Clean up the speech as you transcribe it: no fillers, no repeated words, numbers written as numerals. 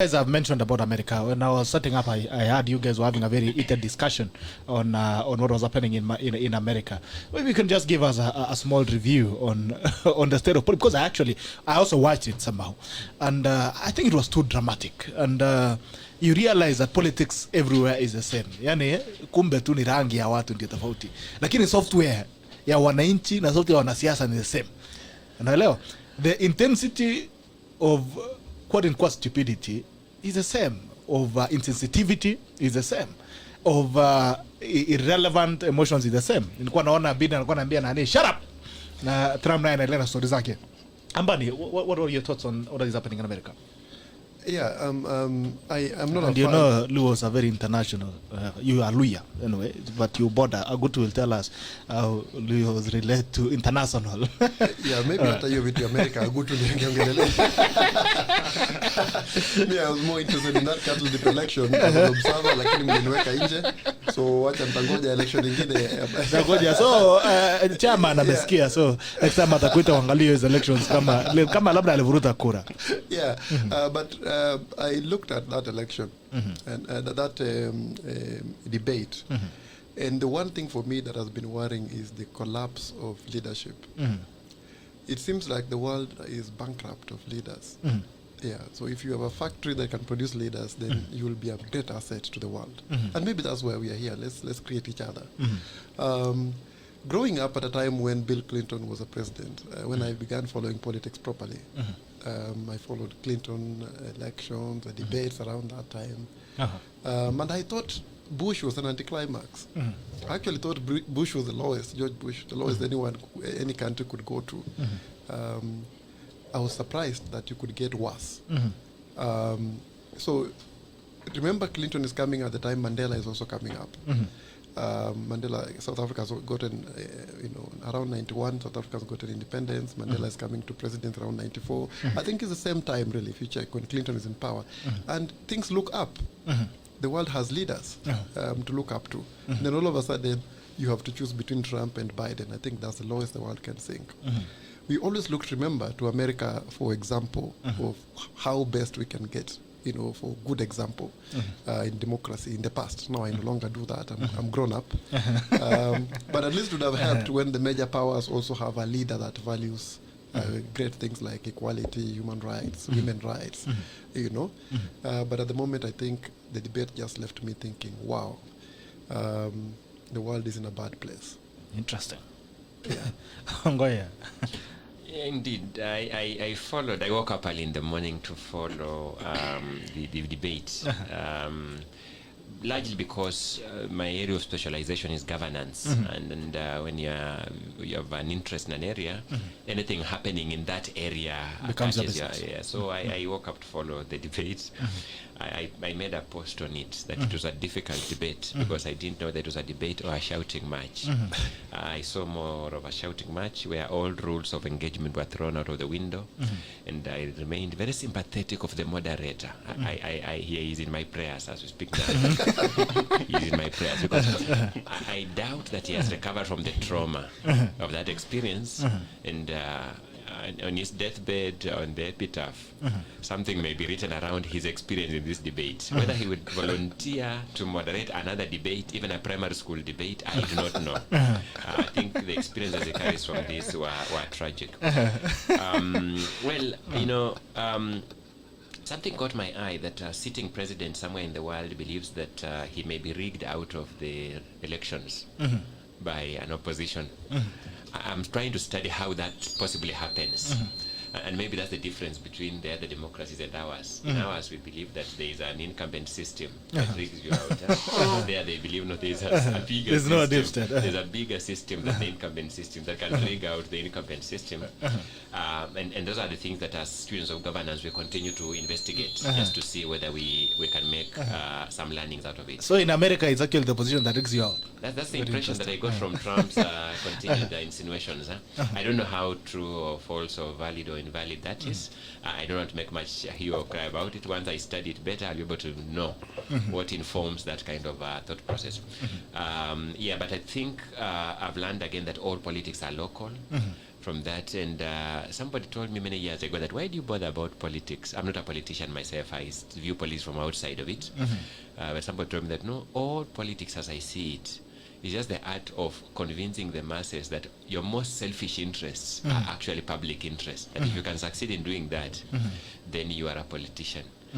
Guys, I've mentioned about America. When I was setting up, I heard you guys were having a very heated discussion on what was happening in America. Maybe you can just give us a small review on on the state of politics, because I also watched it somehow, and I think it was too dramatic, and you realize that politics everywhere is the same. Yani kumbe tu ni rangi ya watu ndio tofauti, lakini software ya wananchi na software ya wanasiasa ni the same. Unaelewa? The intensity of quote-unquote stupidity is the same, of insensitivity is the same, of irrelevant emotions is the same. Nilikuwa naona Biden alikuwa anambia nani shut up, na Trump naye anaendelea na stories zake. Ambani, what are your thoughts on what is happening in America? Yeah, I'm not. And you know, Luos are very international. You are Luya anyway, but you border. Agutu will tell us how Luos relate to international. Yeah, maybe after you with America, Agutu niongelele. Me, I was more interested in that cattle dip election as an observer, lakini mliniweka nje. So wacha mtangoja election nyingine. Mtangoja. So chairman amesikia. So next time atakuita uangalie hizo elections kama labda alivuruta kura. Yeah, but I looked at that election and that debate, and the one thing for me that has been worrying is the collapse of leadership. It seems like the world is bankrupt of leaders. Yeah, so if you have a factory that can produce leaders, then you will be a great asset to the world. And maybe that's why we are here. Let's create each other. Growing up at a time when Bill Clinton was a president, when I began following politics properly, I followed Clinton elections, the debates around that time. And I thought Bush was an anticlimax. I actually thought Bush was the lowest, George Bush, the lowest any country could go to. I was surprised that you could get worse. So remember, Clinton is coming at the time Mandela is also coming up. Mandela, South Africa has gotten, around 91, South Africa has gotten independence. Mandela is coming to president around 94. I think it's the same time, really, if you check, when Clinton is in power. And things look up. The world has leaders to look up to. And then all of a sudden, you have to choose between Trump and Biden. I think that's the lowest the world can sink. We always remember, to America, for example, of how best we can get, for good example in democracy in the past. Now I no longer do that. I'm grown up. But at least it would have helped when the major powers also have a leader that values great things like equality, human rights, women's rights, But at the moment, I think the debate just left me thinking, wow, the world is in a bad place. Interesting. Yeah. Indeed, I followed. I woke up early in the morning to follow the debate, largely because my area of specialization is governance, and when you have an interest in an area, anything happening in that area becomes a business. So I woke up to follow the debate. I made a post on it that it was a difficult debate because I didn't know that it was a debate or a shouting match. I saw more of a shouting match where all rules of engagement were thrown out of the window, and I remained very sympathetic of the moderator. He is in my prayers as we speak now. He is in my prayers because I doubt that he has recovered from the trauma of that experience, and on his deathbed, on the epitaph, something may be written around his experience in this debate. Whether he would volunteer to moderate another debate, even a primary school debate, I do not know. I think the experiences he carries from this were tragic. Something caught my eye that a sitting president somewhere in the world believes that he may be rigged out of the elections by an opposition. I'm trying to study how that possibly happens. And maybe that's the difference between the other democracies and ours. In ours, we believe that there is an incumbent system that rigs you out. There, they believe there is a bigger system. There's a bigger system than the incumbent system that can rig out the incumbent system. And those are the things that, as students of governance, we continue to investigate just to see whether we can make some learnings out of it. So in America, it's actually the position that rigs you out. That's the impression that I got from Trump's continued insinuations. I don't know how true or false or valid or invalid that is. I don't want to make much hue or cry about it. Once I study it better, I'll be able to know what informs that kind of thought process. But I think I've learned again that all politics are local. from that. And somebody told me many years ago that, why do you bother about politics? I'm not a politician myself. I view politics from outside of it. But somebody told me that, no, all politics as I see it is just the art of convincing the masses that your most selfish interests are actually public interests. And if you can succeed in doing that, then you are a politician.